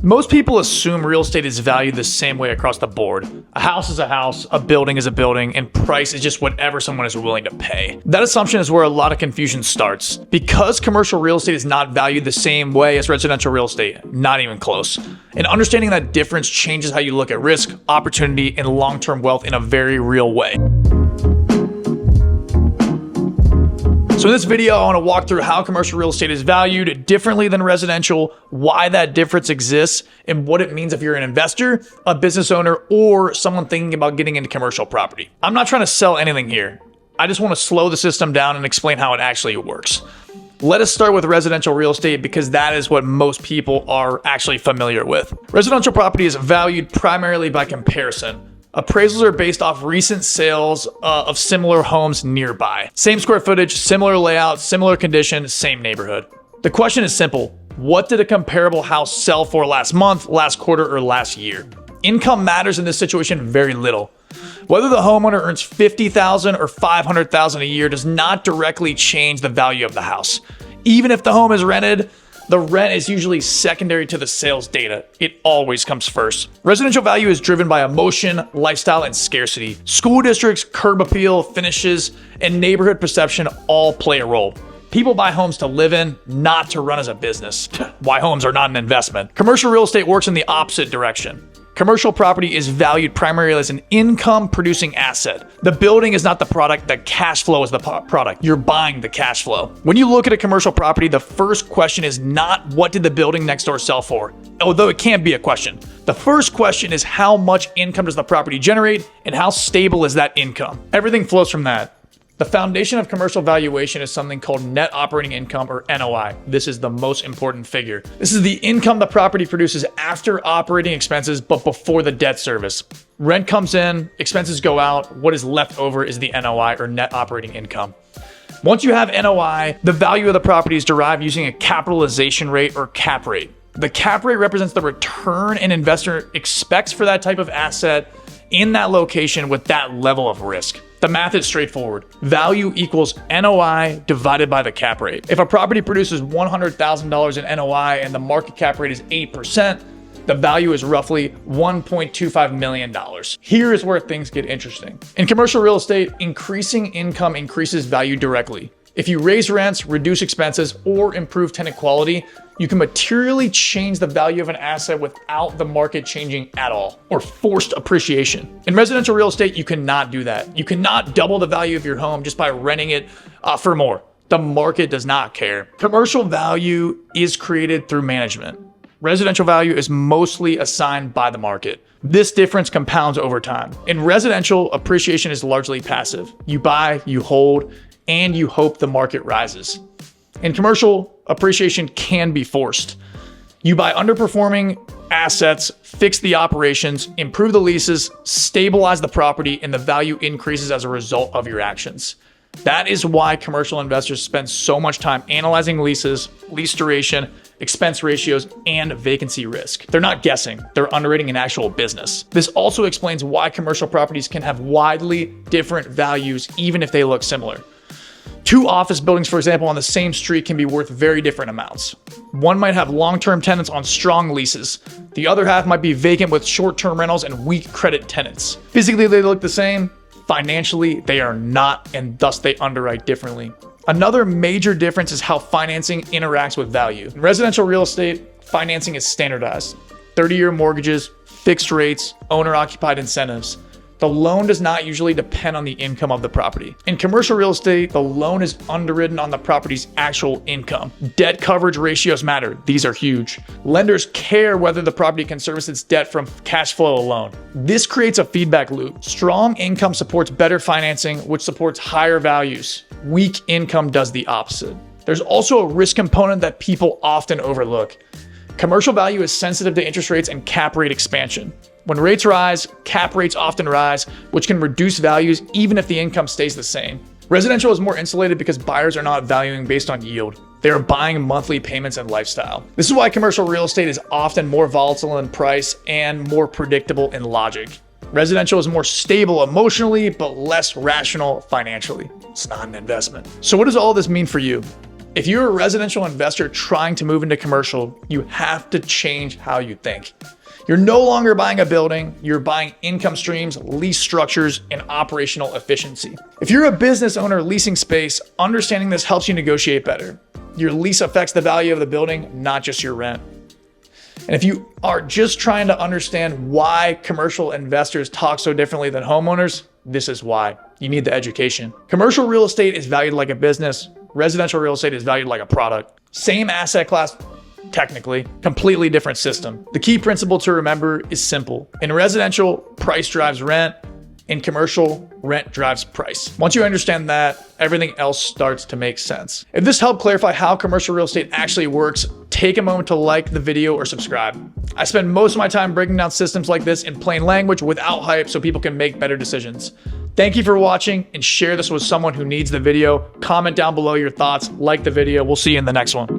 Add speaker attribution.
Speaker 1: Most people assume real estate is valued the same way across the board. A house is a house, a building is a building, and price is just whatever someone is willing to pay. That assumption is where a lot of confusion starts. Because commercial real estate is not valued the same way as residential real estate, not even close. And understanding that difference changes how you look at risk, opportunity, and long-term wealth in a very real way. So in this video, I want to walk through how commercial real estate is valued differently than residential, why that difference exists, and what it means if you're an investor, a business owner, or someone thinking about getting into commercial property. I'm not trying to sell anything here. I just want to slow the system down and explain how it actually works. Let us start with residential real estate because that is what most people are actually familiar with. Residential property is valued primarily by comparison. Appraisals are based off recent sales of similar homes nearby. Same square footage, similar layout, similar condition, same neighborhood. The question is simple. What did a comparable house sell for last month, last quarter, or last year? Income matters in this situation very little. Whether the homeowner earns $50,000 or $500,000 a year does not directly change the value of the house. Even if the home is rented, the rent is usually secondary to the sales data. It always comes first. Residential value is driven by emotion, lifestyle, and scarcity. School districts, curb appeal, finishes, and neighborhood perception all play a role. People buy homes to live in, not to run as a business. Why homes are not an investment. Commercial real estate works in the opposite direction. Commercial property is valued primarily as an income-producing asset. The building is not the product, the cash flow is the product. You're buying the cash flow. When you look at a commercial property, the first question is not what did the building next door sell for, although it can be a question. The first question is how much income does the property generate and how stable is that income? Everything flows from that. The foundation of commercial valuation is something called net operating income, or NOI. This is the most important figure. This is the income the property produces after operating expenses, but before the debt service. Rent comes in, expenses go out. What is left over is the NOI, or net operating income. Once you have NOI, the value of the property is derived using a capitalization rate, or cap rate. The cap rate represents the return an investor expects for that type of asset in that location with that level of risk. The math is straightforward. Value equals NOI divided by the cap rate. If a property produces $100,000 in NOI and the market cap rate is 8%, the value is roughly $1.25 million. Here is where things get interesting. In commercial real estate, increasing income increases value directly. If you raise rents, reduce expenses, or improve tenant quality, you can materially change the value of an asset without the market changing at all, or forced appreciation. In residential real estate, you cannot do that. You cannot double the value of your home just by renting it for more. The market does not care. Commercial value is created through management. Residential value is mostly assigned by the market. This difference compounds over time. In residential, appreciation is largely passive. You buy, you hold, and you hope the market rises. In commercial, appreciation can be forced. You buy underperforming assets, fix the operations, improve the leases, stabilize the property, and the value increases as a result of your actions. That is why commercial investors spend so much time analyzing leases, lease duration, expense ratios, and vacancy risk. They're not guessing, they're underwriting an actual business. This also explains why commercial properties can have widely different values even if they look similar. Two office buildings, for example, on the same street can be worth very different amounts. One might have long-term tenants on strong leases. The other half might be vacant with short-term rentals and weak credit tenants. Physically, they look the same. Financially, they are not, and thus they underwrite differently. Another major difference is how financing interacts with value. In residential real estate, financing is standardized. 30-year mortgages, fixed rates, owner-occupied incentives. The loan does not usually depend on the income of the property. In commercial real estate, the loan is underwritten on the property's actual income. Debt coverage ratios matter. These are huge. Lenders care whether the property can service its debt from cash flow alone. This creates a feedback loop. Strong income supports better financing, which supports higher values. Weak income does the opposite. There's also a risk component that people often overlook. Commercial value is sensitive to interest rates and cap rate expansion. When rates rise, cap rates often rise, which can reduce values even if the income stays the same. Residential is more insulated because buyers are not valuing based on yield. They are buying monthly payments and lifestyle. This is why commercial real estate is often more volatile in price and more predictable in logic. Residential is more stable emotionally, but less rational financially. It's not an investment. So what does all this mean for you? If you're a residential investor trying to move into commercial, you have to change how you think. You're no longer buying a building, you're buying income streams, lease structures, and operational efficiency. If you're a business owner leasing space, understanding this helps you negotiate better. Your lease affects the value of the building, not just your rent. And if you are just trying to understand why commercial investors talk so differently than homeowners, this is why. You need the education. Commercial real estate is valued like a business. Residential real estate is valued like a product. Same asset class, technically, completely different system. The key principle to remember is simple. In residential, price drives rent. In commercial, rent drives price. Once you understand that, everything else starts to make sense. If this helped clarify how commercial real estate actually works, take a moment to like the video or subscribe. I spend most of my time breaking down systems like this in plain language without hype so people can make better decisions. Thank you for watching, and share this with someone who needs the video. Comment down below your thoughts, like the video. We'll see you in the next one.